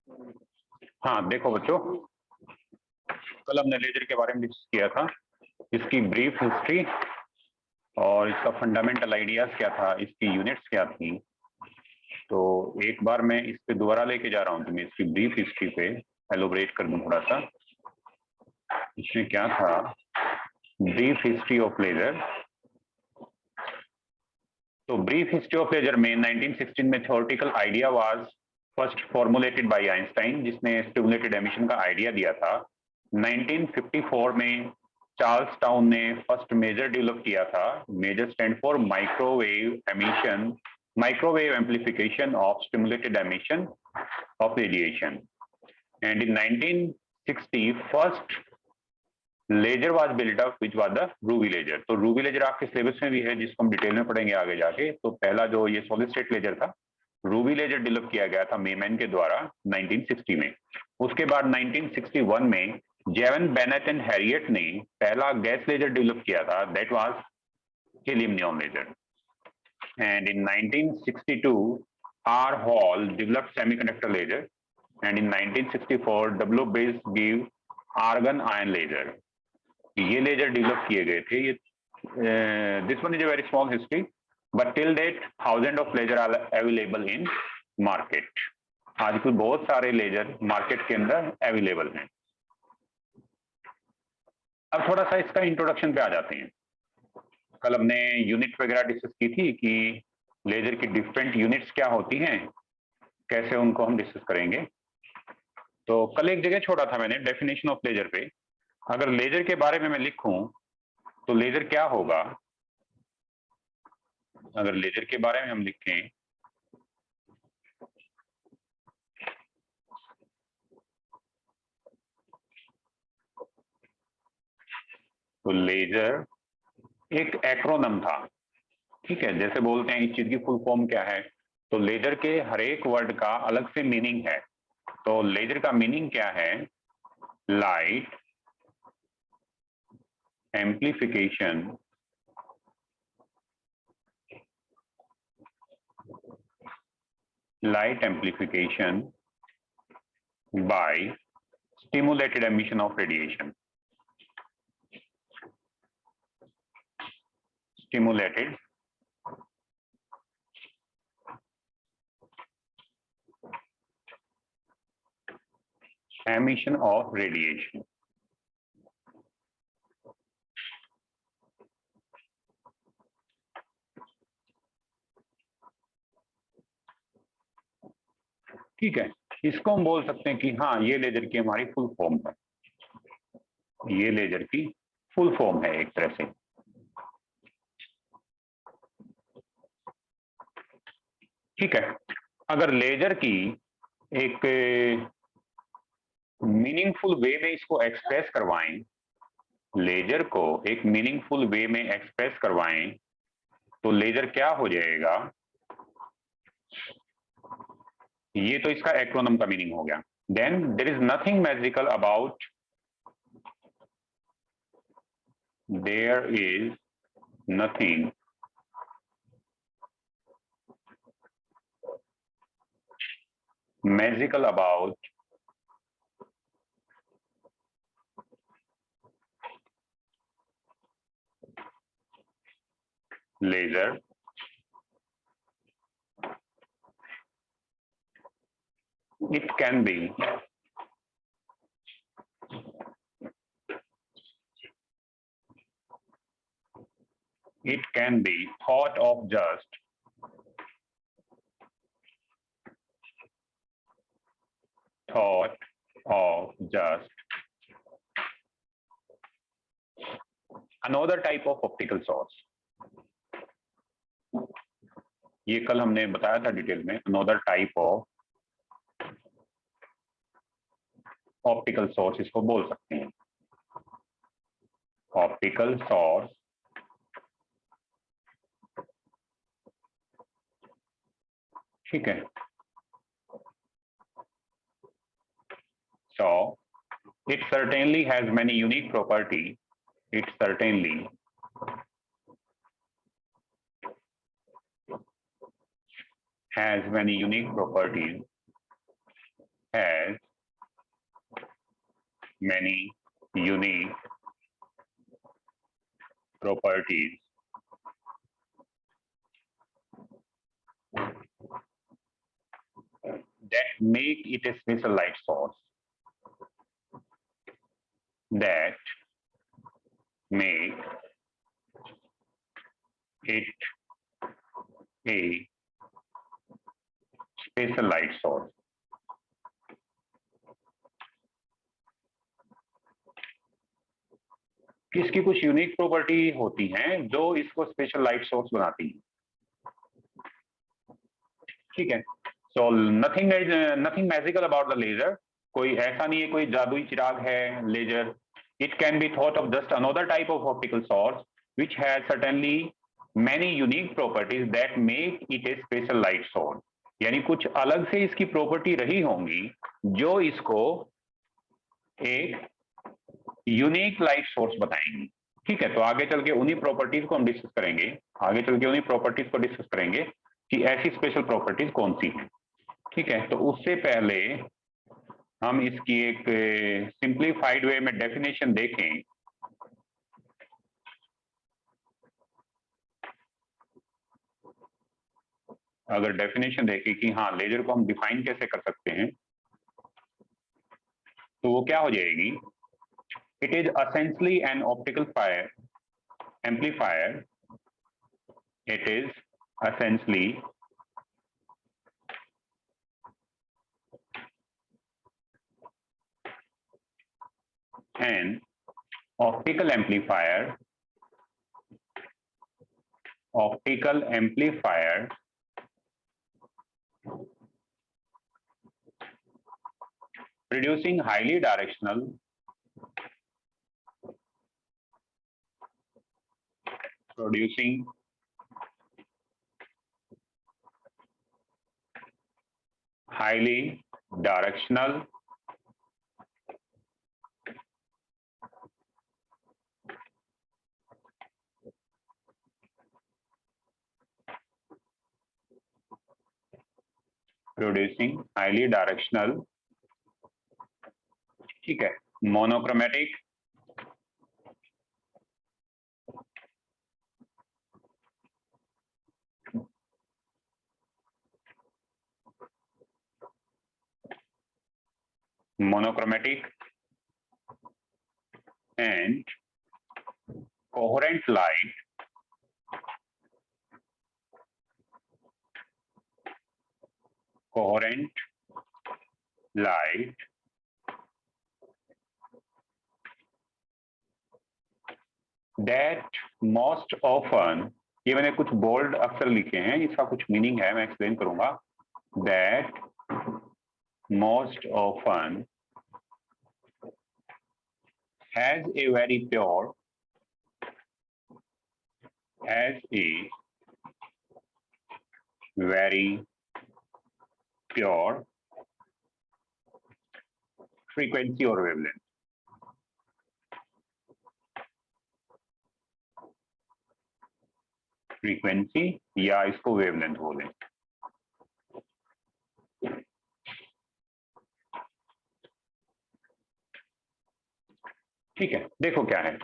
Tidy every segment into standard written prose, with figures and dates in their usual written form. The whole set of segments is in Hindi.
हाँ देखो बच्चों, कल हमने लेजर के बारे में डिस्कस किया था, इसकी ब्रीफ हिस्ट्री और इसका फंडामेंटल आइडियाज क्या था, इसकी यूनिट्स क्या थी। तो एक बार मैं इस पे दोबारा लेके जा रहा हूँ, तो मैं इसकी ब्रीफ हिस्ट्री पे एलोबरेट कर दूं थोड़ा सा। इसमें क्या था, ब्रीफ हिस्ट्री ऑफ लेजर। तो ब्रीफ हिस्ट्री ऑफ लेजर में 1916 में theoretical idea was first formulated by Einstein, जिसने स्टिमुलेटेड एमिशन का आइडिया दिया था। 1954 में चार्ल्स टाउन ने फर्स्ट मेजर डेवलप किया था। Maser stand for microwave emission, microwave amplification of stimulated emission of radiation. And in 1960 first laser was built up which was the ruby laser. तो रूबी लेजर आपके सिलेबस में भी है, जिसको हम डिटेल में पढ़ेंगे आगे जाके। तो पहला जो ये सॉलिड स्टेट लेजर था, रूबी लेजर डेवलप किया गया था मेमैन के द्वारा 1960 में। उसके बाद 1961 में जेवन बेनेट एंड हैरियट ने पहला गैस लेजर डेवलप किया था, that was helium neon laser. And in 1962 R Hall developed semiconductor laser, and in 1964 W Bess give argon ion laser. ये लेजर डेवलप किए गए थे। ये this one is a very small history, but till date thousand of laser are available in market. आजकल बहुत सारे लेजर मार्केट के अंदर अवेलेबल हैं। अब थोड़ा सा इसका इंट्रोडक्शन पे आ जाते हैं। कल हमने यूनिट वगैरह डिस्कस की थी कि लेजर की डिफरेंट यूनिट्स क्या होती हैं, कैसे उनको हम डिस्कस करेंगे। तो कल एक जगह छोड़ा था मैंने डेफिनेशन ऑफ लेजर पे। अगर लेजर के बारे में मैं लिखूं तो लेजर क्या होगा, अगर लेजर के बारे में हम लिखें तो लेजर एक एक्रोनम था। ठीक है, जैसे बोलते हैं इस चीज की फुल फॉर्म क्या है, तो लेजर के हर एक वर्ड का अलग से मीनिंग है। तो लेजर का मीनिंग क्या है, light amplification light amplification by stimulated emission of radiation, stimulated emission of radiation। ठीक है, इसको हम बोल सकते हैं कि हाँ ये लेजर की हमारी फुल फॉर्म है, ये लेजर की फुल फॉर्म है एक तरह से। ठीक है, अगर लेजर की एक मीनिंगफुल वे में इसको एक्सप्रेस करवाएं, लेजर को एक मीनिंगफुल वे में एक्सप्रेस करवाएं, तो लेजर क्या हो जाएगा, ये तो इसका एक्रोनम का मीनिंग हो गया। Then there is nothing magical about, there is nothing magical about laser. It can be thought of just another type of optical source। ये कल हमने बताया था डिटेल में, another type of optical source इसको बोल सकते हैं, ऑप्टिकल सोर्स। ठीक है, so it certainly has many unique property, it certainly has many unique properties has many unique properties that make it a special light source, that make it a special light source. किसकी कुछ यूनिक प्रॉपर्टी होती हैं जो इसको स्पेशल लाइट सोर्स बनाती है, ठीक है। So nothing magical about the laser, कोई ऐसा नहीं है कोई जादुई चिराग है laser. It can be thought of just another type of optical source which has certainly many unique properties that make it a special light source, यानी कुछ अलग से इसकी प्रॉपर्टी रही होंगी जो इसको एक यूनिक लाइट सोर्स बताएंगी, ठीक है। तो आगे चल के उन्हीं प्रॉपर्टीज को हम डिस्कस करेंगे, आगे चल के उन्हीं प्रॉपर्टीज को डिस्कस करेंगे कि ऐसी स्पेशल प्रॉपर्टीज कौन सी हैं, ठीक है। तो उससे पहले हम इसकी एक सिंप्लीफाइड वे में डेफिनेशन देखें। अगर डेफिनेशन देखें कि हाँ लेजर को हम डिफाइन कैसे कर सकते हैं, तो वो क्या हो जाएगी। It is essentially an optical amplifier. It is essentially an optical amplifier producing highly directional ठीक है, monochromatic and coherent light that most often, ये मैंने कुछ बोल्ड अक्षर लिखे हैं, इसका कुछ मीनिंग है, मैं एक्सप्लेन करूंगा। that most often has a very pure frequency or wavelength. Frequency या इसको वेवलेंथ बोलें। ठीक है, देखो क्या है।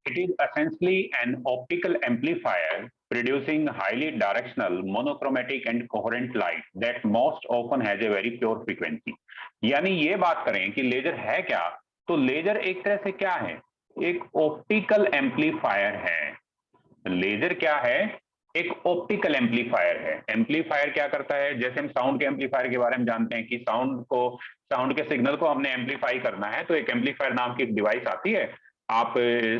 It is essentially an optical amplifier producing highly directional, monochromatic and coherent light that most often has a very pure frequency. यानी ये बात करें कि लेजर है क्या, तो लेजर एक तरह से क्या है, एक ऑप्टिकल एम्पलीफायर है। लेजर क्या है, एक ऑप्टिकल एम्पलीफायर है। एम्पलीफायर क्या करता है, जैसे हम साउंड के एम्पलीफायर के बारे में जानते हैं कि साउंड के सिग्नल को हमने एम्पलीफाई करना है, तो एक एम्पलीफायर नाम की एक डिवाइस आती है। आप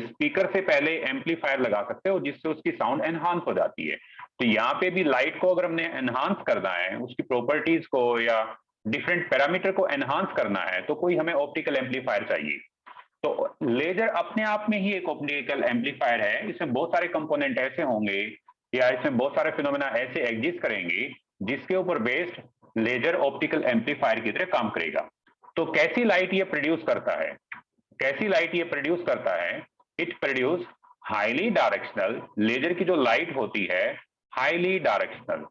स्पीकर से पहले एम्पलीफायर लगा सकते हो जिससे उसकी साउंड एनहांस हो जाती है। तो यहाँ पे भी लाइट को अगर हमने एनहांस करना है, उसकी प्रॉपर्टीज को या डिफरेंट पैरामीटर को एनहांस करना है, तो कोई हमें ऑप्टिकल एम्पलीफायर चाहिए। तो लेजर अपने आप में ही एक ऑप्टिकल एम्पलीफायर है। इसमें बहुत सारे कंपोनेंट ऐसे होंगे या इसमें बहुत सारे फिनोमेना ऐसे एग्जिस्ट करेंगे जिसके ऊपर बेस्ड लेजर ऑप्टिकल एम्पलीफायर की तरह काम करेगा। तो कैसी लाइट ये प्रोड्यूस करता है, it produce highly directional, laser की जो लाइट होती है हाईली डायरेक्शनल।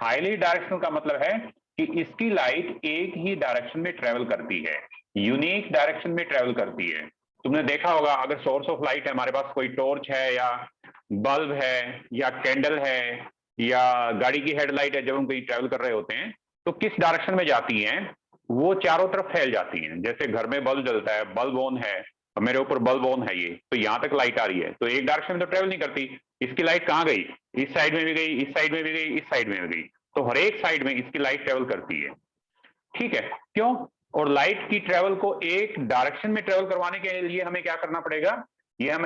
हाईली डायरेक्शनल का मतलब है कि इसकी लाइट एक ही डायरेक्शन में ट्रेवल करती है, यूनिक डायरेक्शन में ट्रेवल करती है। तुमने देखा होगा अगर सोर्स ऑफ लाइट है, हमारे पास कोई टॉर्च है या बल्ब है या कैंडल है या गाड़ी की हेडलाइट है, जब हम कहीं ट्रेवल कर रहे होते हैं तो किस डायरेक्शन में जाती हैं, वो चारों तरफ फैल जाती हैं। जैसे घर में बल्ब जलता है, बल्ब ऑन है, मेरे ऊपर बल्ब ऑन है, ये तो यहां तक लाइट आ रही है, तो एक डायरेक्शन में तो ट्रेवल नहीं करती, इसकी लाइट कहां गई, इस साइड में भी गई, इस साइड में भी गई, इस साइड में भी गई, तो हर एक साइड में इसकी लाइट ट्रेवल करती है। ठीक है, क्यों? और लाइट की ट्रेवल को एक डायरेक्शन में ट्रेवल करवाने के लिए हमें क्या करना पड़ेगा, ये हम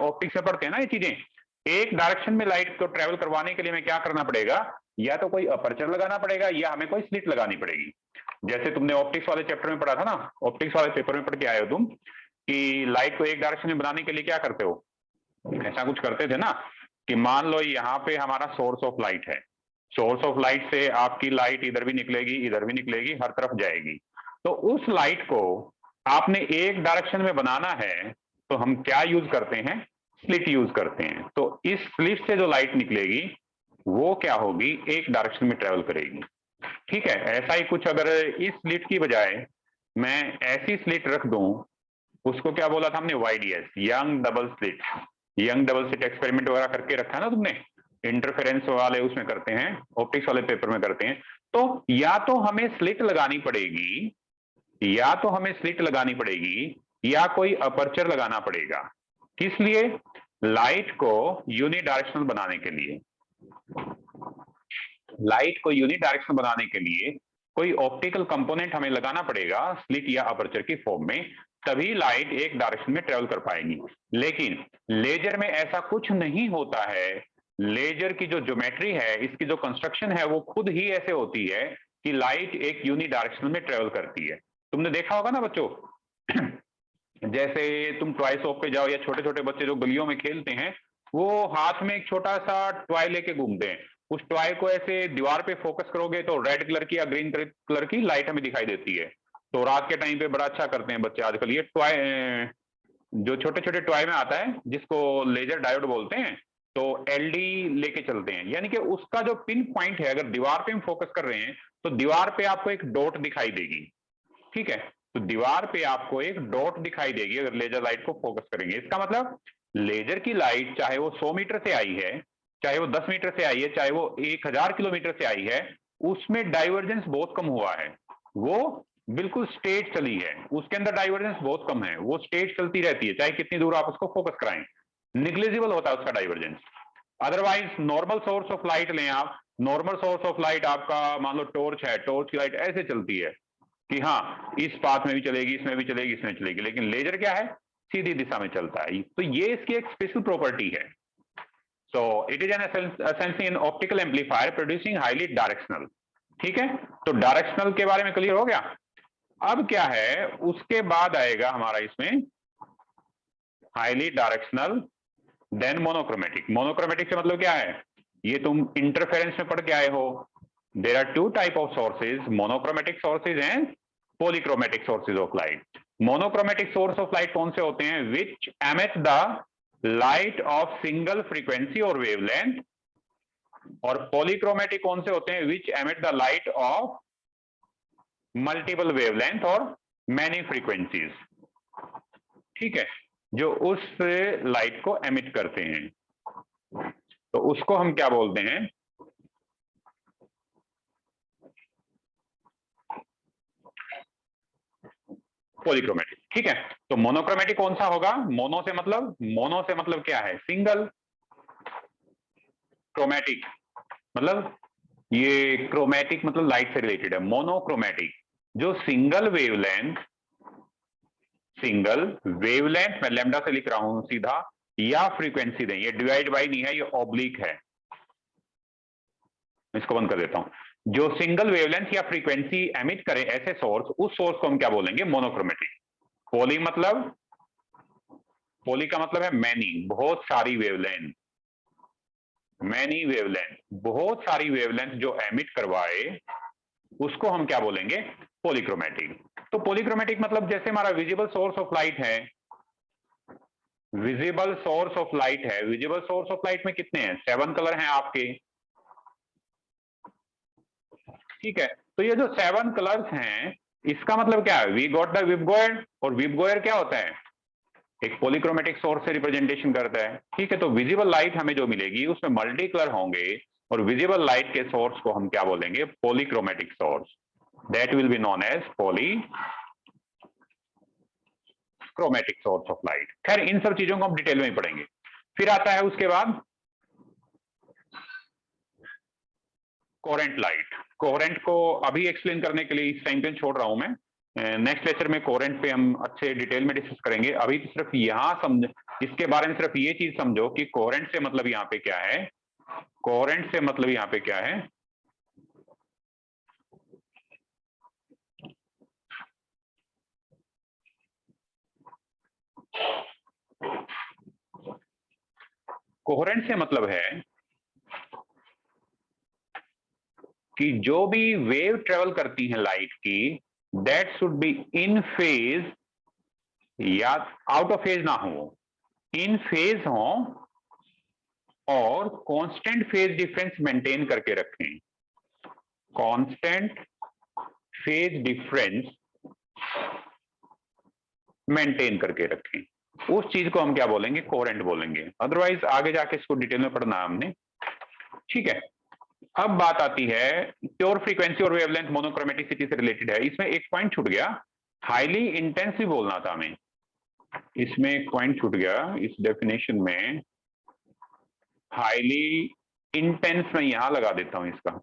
ऑप्टिक्स में पढ़ते हैं ना ये चीजें। एक डायरेक्शन में लाइट को ट्रेवल करवाने के लिए हमें क्या करना पड़ेगा, या तो कोई अपर्चर लगाना पड़ेगा या हमें कोई स्लिट लगानी पड़ेगी। जैसे तुमने ऑप्टिक्स वाले चैप्टर में पढ़ा था ना, ऑप्टिक्स वाले पेपर में पढ़ के आए हो तुम, कि लाइट को एक डायरेक्शन में बनाने के लिए क्या करते हो, ऐसा कुछ करते थे ना, कि मान लो यहाँ पे हमारा सोर्स ऑफ लाइट है, सोर्स ऑफ लाइट से आपकी लाइट इधर भी निकलेगी, इधर भी निकलेगी, हर तरफ जाएगी। तो उस लाइट को आपने एक डायरेक्शन में बनाना है तो हम क्या यूज करते हैं, स्लिट यूज करते हैं। तो इस स्लिट से जो लाइट निकलेगी वो क्या होगी, एक डायरेक्शन में ट्रेवल करेगी। ठीक है, ऐसा ही कुछ अगर इस स्लिट की बजाय मैं ऐसी स्लिट रख दूं, उसको क्या बोला था हमने, YDS, young double slit. Young double slit experiment वगैरह करके रखा है ना तुमने, इंटरफेरेंस वाले उसमें करते हैं, ऑप्टिक्स वाले पेपर में करते हैं। तो या तो हमें स्लिट लगानी पड़ेगी, या तो हमें स्लिट लगानी पड़ेगी या कोई अपर्चर लगाना पड़ेगा। किस लिए, लाइट को यूनिडायरेक्शनल बनाने के लिए। लाइट को यूनिडायरेक्शनल बनाने के लिए कोई ऑप्टिकल कंपोनेंट हमें लगाना पड़ेगा स्लिट या अपर्चर की फॉर्म में, तभी लाइट एक डायरेक्शन में ट्रेवल कर पाएगी। लेकिन लेजर में ऐसा कुछ नहीं होता है। लेजर की जो ज्योमेट्री है, इसकी जो कंस्ट्रक्शन है, वो खुद ही ऐसे होती है कि लाइट एक यूनिडायरेक्शनल में ट्रेवल करती है। तुमने देखा होगा ना बच्चों, जैसे तुम टॉय शॉप पे जाओ या छोटे छोटे बच्चे जो गलियों में खेलते हैं, वो हाथ में एक छोटा सा टॉय लेके घूमते हैं। उस टॉय को ऐसे दीवार पे फोकस करोगे तो रेड कलर की या ग्रीन कलर की लाइट हमें दिखाई देती है। तो रात के टाइम पे बड़ा अच्छा करते हैं बच्चे आजकल, ये टॉय जो छोटे छोटे टॉय में आता है जिसको लेजर डायोड बोलते हैं, तो एलडी लेके चलते हैं, यानी कि उसका जो पिन पॉइंट है, अगर दीवार पे हम फोकस कर रहे हैं तो दीवार पे आपको एक डॉट दिखाई देगी। ठीक है, तो दीवार पे आपको एक डॉट दिखाई देगी अगर लेजर लाइट को फोकस करेंगे। इसका मतलब लेजर की लाइट चाहे वो 100 मीटर से आई है, चाहे वो 10 मीटर से आई है, चाहे वो 1000 किलोमीटर से आई है, उसमें डाइवर्जेंस बहुत कम हुआ है। वो बिल्कुल स्ट्रेट चली है, उसके अंदर डाइवर्जेंस बहुत कम है, वो स्ट्रेट चलती रहती है, चाहे कितनी दूर आप उसको फोकस कराएं, निग्लिजिबल होता है उसका divergence. Otherwise normal source of light लें आप, नॉर्मल सोर्स ऑफ लाइट आपका मान लो टॉर्च है, टॉर्च की लाइट ऐसे चलती है कि हाँ इस पाथ में भी चलेगी, इसमें भी चलेगी, इसमें चलेगी, लेकिन लेजर क्या है, सीधी दिशा में चलता है। तो ये इसकी एक स्पेशल प्रॉपर्टी है। So it is an essential in optical amplifier producing highly directional. ठीक है, तो डायरेक्शनल के बारे में क्लियर हो गया। अब क्या है, उसके बाद आएगा हमारा इसमें highly directional, then monochromatic. Monochromatic से मतलब क्या है, ये तुम इंटरफेरेंस में पढ़ के आए हो। There are two type of sources, monochromatic sources and polychromatic sources of light. Monochromatic source of light कौन से होते हैं, which emit the light of single frequency और वेवलेंथ। और पॉलीक्रोमेटिक कौन से होते हैं, which emit the light of multiple wavelength और मैनी फ्रीक्वेंसीज। ठीक है, जो उस लाइट को एमिट करते हैं, तो उसको हम क्या बोलते हैं, पॉलीक्रोमेटिक। ठीक है, तो मोनोक्रोमेटिक कौन सा होगा, मोनो से मतलब क्या है, सिंगल। क्रोमेटिक मतलब, ये क्रोमेटिक मतलब लाइट से रिलेटेड है। मोनोक्रोमेटिक जो सिंगल वेवलेंथ मैं लैम्डा से लिख रहा हूं सीधा, या फ्रीक्वेंसी दें, ये डिवाइड बाई नहीं है, ये ऑब्लिक है, इसको बंद कर देता हूं। जो सिंगल वेवलेंथ या फ्रीक्वेंसी एमिट करे ऐसे सोर्स, उस सोर्स को हम क्या बोलेंगे, मोनोक्रोमेटिक। पॉली का मतलब है मैनी, बहुत सारी वेवलेंथ, मैनी वेवलेंथ, बहुत सारी वेवलेंथ जो एमिट करवाए, उसको हम क्या बोलेंगे, पॉलीक्रोमेटिक। तो पॉलीक्रोमेटिक मतलब जैसे हमारा विजिबल सोर्स ऑफ लाइट है, विजिबल सोर्स ऑफ लाइट है, विजिबल सोर्स ऑफ लाइट में कितने हैं, 7 कलर हैं आपके, ठीक है। तो ये जो 7 कलर्स हैं, इसका मतलब क्या है, वी गॉट द वेवगाइड, और वेवगाइड क्या होता है, एक पॉलीक्रोमेटिक सोर्स से रिप्रेजेंटेशन करता है, ठीक है। तो विजिबल लाइट हमें जो मिलेगी उसमें मल्टी कलर होंगे, और विजिबल लाइट के सोर्स को हम क्या बोलेंगे, polychromatic source, that will be known as polychromatic source of light. खैर इन सब चीजों को हम डिटेल में ही पढ़ेंगे। फिर आता है उसके बाद कोरेंट लाइट। कोरेंट को अभी एक्सप्लेन करने के लिए इस टाइम पे छोड़ रहा हूं मैं, नेक्स्ट लेक्चर में कोरेंट पे हम अच्छे डिटेल में डिस्कस करेंगे। अभी तो सिर्फ यहां समझ, इसके बारे में सिर्फ ये चीज समझो कि कोरेंट से मतलब यहां पे क्या है, कोरेंट से मतलब यहां पे क्या है, कोहेरेंट से मतलब है कि जो भी वेव ट्रेवल करती है लाइट की, that should be in phase, या आउट ऑफ फेज ना हो, इन फेज हो, और कांस्टेंट फेज डिफरेंस मेंटेन करके रखें, कांस्टेंट फेज डिफरेंस मेंटेन करके रखें, उस चीज को हम क्या बोलेंगे, कोरेंट बोलेंगे। अदरवाइज आगे जाके इसको डिटेल में पढ़ना है हमने, ठीक है। अब बात आती है प्योर फ्रीक्वेंसी और वेवलेंथ मोनोक्रोमेटिसिटी से रिलेटेड है। इसमें एक पॉइंट छूट गया, हाईली इंटेंसिव बोलना था हमें, इसमें एक पॉइंट छूट गया इस डेफिनेशन में, हाईली इंटेंस में यहां लगा देता हूं इसका,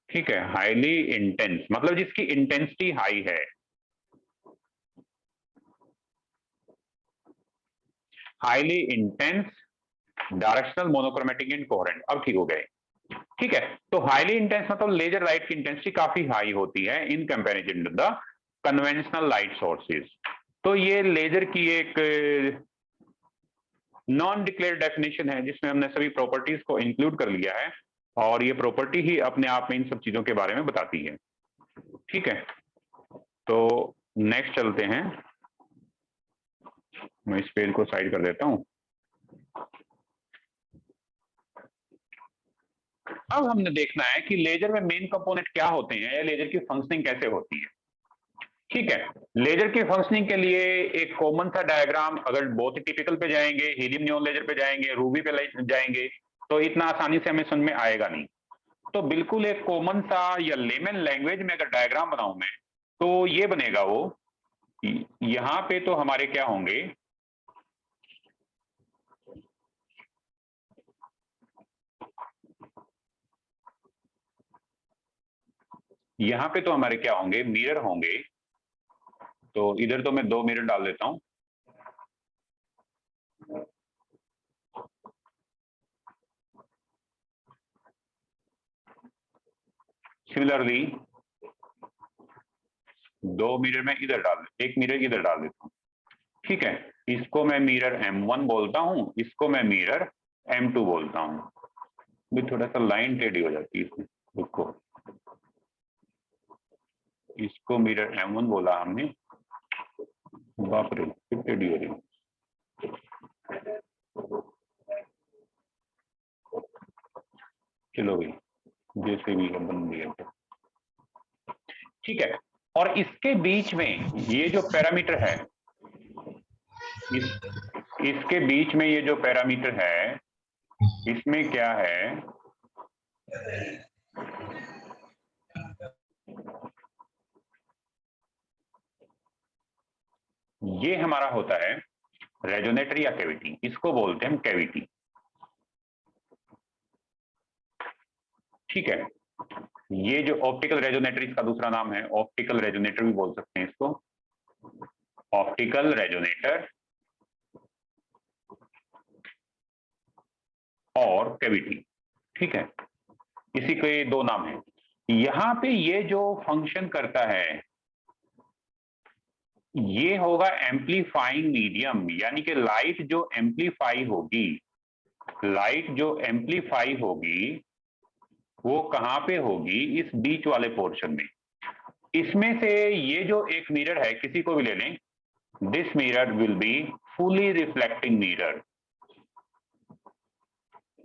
ठीक है। हाईली इंटेंस मतलब जिसकी इंटेंसिटी हाई है, highly intense directional monochromatic and coherent. अब ठीक हो गए, ठीक है। तो हाईली इंटेंस मतलब लेजर लाइट की इंटेंसिटी काफी हाई होती है in comparison to the conventional light sources. तो ये लेजर की एक नॉन डिक्लेयर्ड डेफिनेशन है जिसमें हमने सभी प्रॉपर्टीज को इंक्लूड कर लिया है, और ये प्रॉपर्टी ही अपने आप में इन सब चीजों के बारे में बताती है, ठीक है। तो नेक्स्ट चलते हैं, मैं इस पेज को साइड कर देता हूं। अब हमने देखना है कि लेजर में मेन कंपोनेंट क्या होते हैं, या लेजर की फंक्शनिंग कैसे होती है, ठीक है। लेजर की फंक्शनिंग के लिए एक कॉमन सा डायग्राम, अगर बहुत ही टिपिकल पे जाएंगे, हीलियम नियॉन लेजर पे जाएंगे, रूबी पे जाएंगे, तो इतना आसानी से हमें समझ में आएगा नहीं। तो बिल्कुल एक कॉमन सा या लेमन लैंग्वेज में अगर डायग्राम बनाऊं मैं, तो ये बनेगा वो, यहां पे तो हमारे क्या होंगे, यहां पे तो हमारे क्या होंगे, मिरर होंगे। तो इधर तो मैं 2 मिरर डाल देता हूं, सिमिलरली 2 मिरर में इधर डाल, एक मिरर इधर डाल देता हूं, ठीक है। इसको मैं मिरर M1 बोलता हूं, इसको मैं मिरर M2 बोलता हूं। भी थोड़ा सा लाइन टेढ़ी हो जाती है इसमें, रुको, इसको मिरर M1 बोला हमने, बाप रे फिर टेढ़ी हो रही, चलो भाई जैसे भी है बन गया, ठीक है। और इसके बीच में ये जो पैरामीटर है, इसके बीच में ये जो पैरामीटर है, इसमें क्या है, ये हमारा होता है रेजोनेटर या कैविटी, इसको बोलते हैं हम कैविटी, ठीक है। ये जो ऑप्टिकल रेजोनेटर, इसका दूसरा नाम है, ऑप्टिकल रेजोनेटर भी बोल सकते हैं इसको, ऑप्टिकल रेजोनेटर और कैविटी, ठीक है। इसी के 2 नाम हैं। यहां पे ये जो फंक्शन करता है, ये होगा एम्पलीफाइंग मीडियम, यानी कि लाइट जो एम्पलीफाई होगी, लाइट जो एम्पलीफाई होगी वो कहां पे होगी, इस बीच वाले पोर्शन में। इसमें से ये जो एक मिरर है, किसी को भी ले लें, this mirror will be fully reflecting mirror.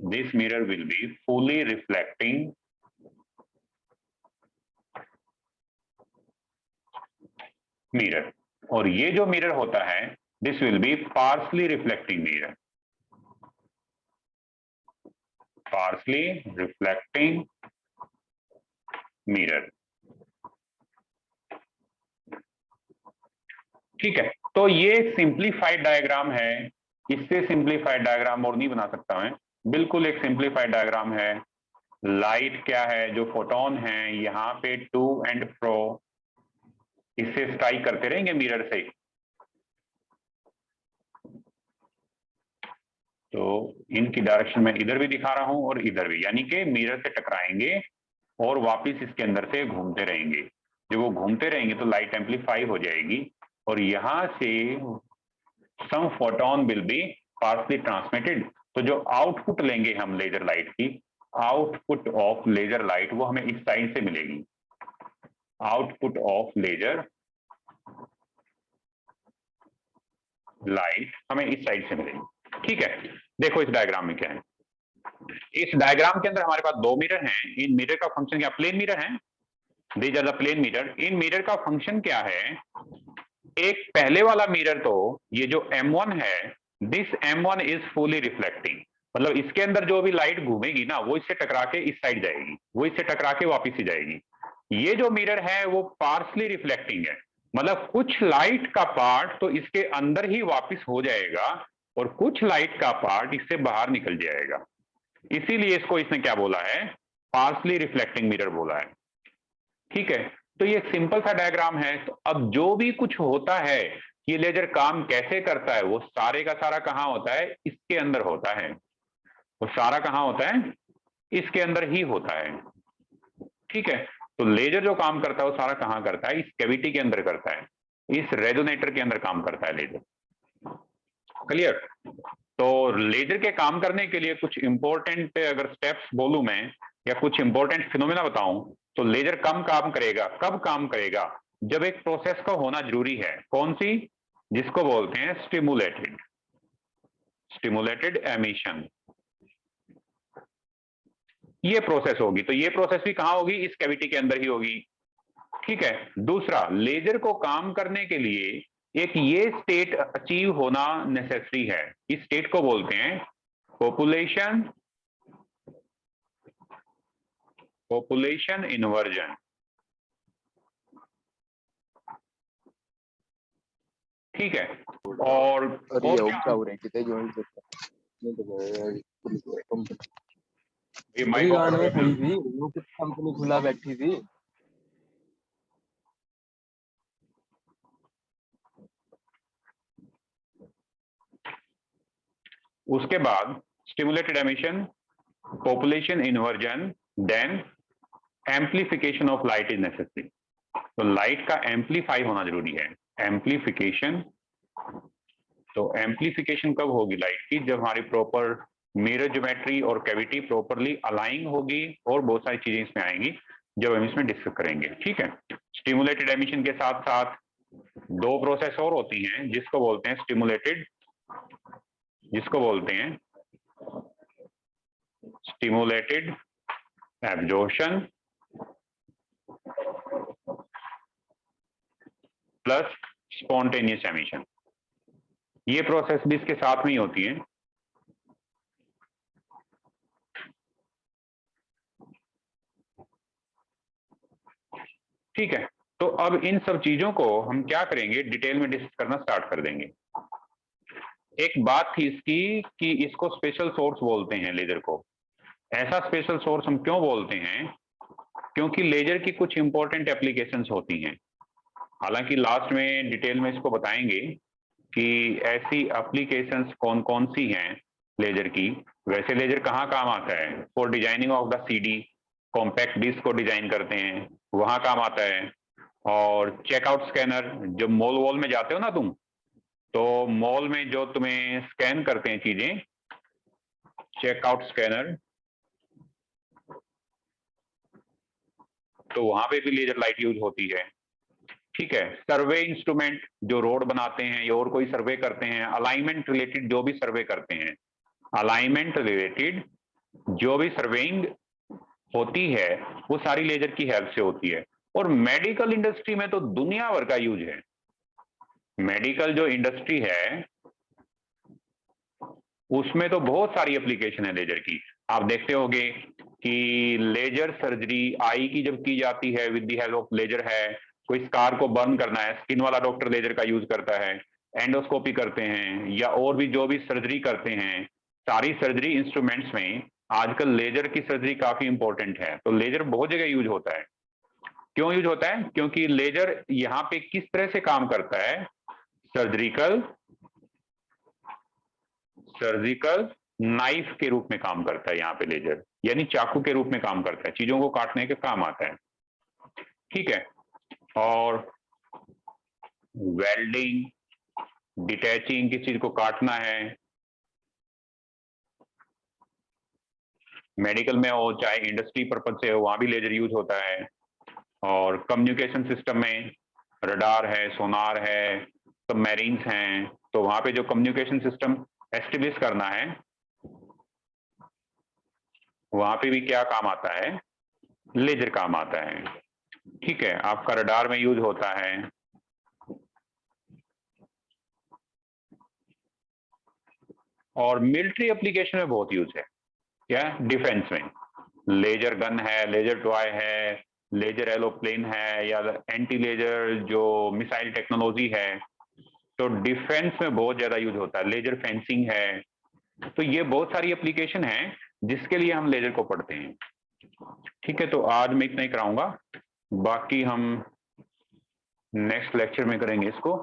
This mirror will be fully reflecting mirror. और ये जो मिरर होता है, this will be partially reflecting mirror. Partially reflecting mirror. ठीक है, तो ये सिंप्लीफाइड डायग्राम है। इससे सिंप्लीफाइड डायग्राम और नहीं बना सकता मैं, बिल्कुल एक सिंप्लीफाइड डायग्राम है। लाइट क्या है, जो फोटोन है यहाँ पे टू एंड फ्रो इससे स्ट्राइक करते रहेंगे मिरर से, तो इनकी डायरेक्शन में इधर भी दिखा रहा हूं और इधर भी, यानी कि मिरर से टकराएंगे और वापस इसके अंदर से घूमते रहेंगे। जब वो घूमते रहेंगे तो लाइट एम्पलीफाई हो जाएगी और यहां से some photon will be partially transmitted. तो जो आउटपुट लेंगे हम लेजर लाइट की, आउटपुट ऑफ लेजर लाइट वो हमें इस साइड से मिलेगी। आउटपुट ऑफ लेजर लाइट हमें इस साइड से मिलेगी। ठीक है, देखो इस डायग्राम में क्या है। इस डायग्राम के अंदर हमारे पास दो मिरर हैं। इन मिरर का फंक्शन क्या, प्लेन मिरर है, these are the plane mirror. इन मिरर का फंक्शन क्या है, एक पहले वाला मिरर तो ये जो M1 है, this M1 is fully reflecting, मतलब इसके अंदर जो भी लाइट घूमेगी ना वो इससे टकरा के इस साइड जाएगी, वो इससे टकरा के वापस ही जाएगी। ये जो मिरर है वो पार्सली रिफ्लेक्टिंग है, मतलब कुछ लाइट का पार्ट तो इसके अंदर ही वापस हो जाएगा और कुछ लाइट का पार्ट इससे बाहर निकल जाएगा। इसीलिए इसको इसने क्या बोला है, पार्सली रिफ्लेक्टिंग मिरर बोला है। ठीक है, तो ये एक सिंपल सा डायग्राम है। तो अब जो भी कुछ होता है, ये लेजर काम कैसे करता है, वो सारे का सारा कहां होता है, इसके अंदर होता है। वो सारा कहां होता है, इसके अंदर ही होता है। ठीक है, तो लेजर जो काम करता है वो सारा कहां करता है, इस कैविटी के अंदर करता है, इस रेजोनेटर के अंदर काम करता है लेजर। क्लियर। तो लेजर के काम करने के लिए कुछ इंपॉर्टेंट अगर स्टेप्स बोलूं मैं या कुछ इंपॉर्टेंट फिनोमेना बताऊं, तो लेजर कब काम करेगा, कब काम करेगा, जब एक प्रोसेस का होना जरूरी है। कौन सी, जिसको बोलते हैं स्टिमुलेटेड एमिशन। ये प्रोसेस होगी, तो ये प्रोसेस भी कहां होगी, इस कैविटी के अंदर ही होगी। ठीक है, दूसरा, लेजर को काम करने के लिए एक ये स्टेट अचीव होना नेसेसरी है। इस स्टेट को बोलते हैं पॉपुलेशन इन्वर्जन। ठीक है, और ये माइक में खड़ी थी, वो कुछ कंपनी खुला बैठी थी। उसके बाद stimulated emission, population inversion, then amplification of light is necessary. तो लाइट का एम्प्लीफाई होना जरूरी है, एम्प्लीफिकेशन। तो एम्प्लीफिकेशन कब होगी लाइट की, जब हमारी प्रॉपर मिरर ज्योमेट्री और कैविटी प्रॉपरली अलाइन होगी, और बहुत सारी चीजें इसमें आएंगी जब हम इसमें डिस्कस करेंगे। ठीक है, स्टिमुलेटेड एमिशन के साथ साथ दो प्रोसेस और होती हैं जिसको बोलते हैं stimulated absorption plus spontaneous emission. ये प्रोसेस भी इसके साथ में ही होती है। ठीक है, तो अब इन सब चीजों को हम क्या करेंगे, डिटेल में डिस्कस करना स्टार्ट कर देंगे। एक बात थी इसकी कि इसको स्पेशल सोर्स बोलते हैं लेजर को। ऐसा स्पेशल सोर्स हम क्यों बोलते हैं, क्योंकि लेजर की कुछ इंपॉर्टेंट एप्लीकेशंस होती हैं। हालांकि लास्ट में डिटेल में इसको बताएंगे कि ऐसी एप्लीकेशंस कौन कौन सी हैं लेजर की। वैसे लेजर कहाँ काम आता है, for designing of the CD, compact disc को डिजाइन करते हैं, वहां काम आता है। और चेकआउट स्कैनर, जब मॉल वॉल में जाते हो ना तुम, तो मॉल में जो तुम्हें स्कैन करते हैं चीजें, चेकआउट स्कैनर, तो वहां पे भी लेजर लाइट यूज होती है। ठीक है। सर्वे इंस्ट्रूमेंट जो रोड बनाते हैं या और कोई सर्वे करते हैं, अलाइनमेंट रिलेटेड जो भी सर्वे करते हैं, अलाइनमेंट रिलेटेड जो भी सर्वेइंग होती है वो सारी लेजर की हेल्प से होती है। और मेडिकल इंडस्ट्री में तो दुनिया भर का यूज है। मेडिकल जो इंडस्ट्री है उसमें तो बहुत सारी एप्लीकेशन है लेजर की। आप देखते होंगे कि लेजर सर्जरी आई की जब की जाती है with the help of laser है, कोई स्कार को बर्न करना है, स्किन वाला डॉक्टर लेजर का यूज करता है, एंडोस्कोपी करते हैं या और भी जो भी सर्जरी करते हैं, सारी सर्जरी इंस्ट्रूमेंट्स में आजकल लेजर की सर्जरी काफी इंपॉर्टेंट है। तो लेजर बहुत जगह यूज होता है। क्यों यूज होता है? क्योंकि लेजर यहाँ पे किस तरह से काम करता है, सर्जिकल नाइफ के रूप में काम करता है यहाँ पे लेजर, यानी चाकू के रूप में काम करता है, चीजों को काटने के काम आता है। ठीक है। और वेल्डिंग, डिटैचिंग, किसी चीज को काटना है, मेडिकल में हो चाहे इंडस्ट्री पर्पज से हो, वहां भी लेजर यूज होता है। और कम्युनिकेशन सिस्टम में रडार है, सोनार है, सबमरीन्स हैं, तो वहां पे जो कम्युनिकेशन सिस्टम एस्टेब्लिश करना है वहां पे भी क्या काम आता है, लेजर काम आता है। ठीक है। आपका रडार में यूज होता है। और मिलिट्री एप्लीकेशन में बहुत यूज है। क्या? डिफेंस में लेजर गन है, लेजर टॉय है, लेजर एरोप्लेन है, या एंटी लेजर जो मिसाइल टेक्नोलॉजी है, तो डिफेंस में बहुत ज्यादा यूज होता है। लेजर फेंसिंग है। तो ये बहुत सारी एप्लीकेशन है जिसके लिए हम लेजर को पढ़ते हैं। ठीक है। तो आज मैं इतना ही कराऊंगा, बाकी हम नेक्स्ट लेक्चर में करेंगे इसको।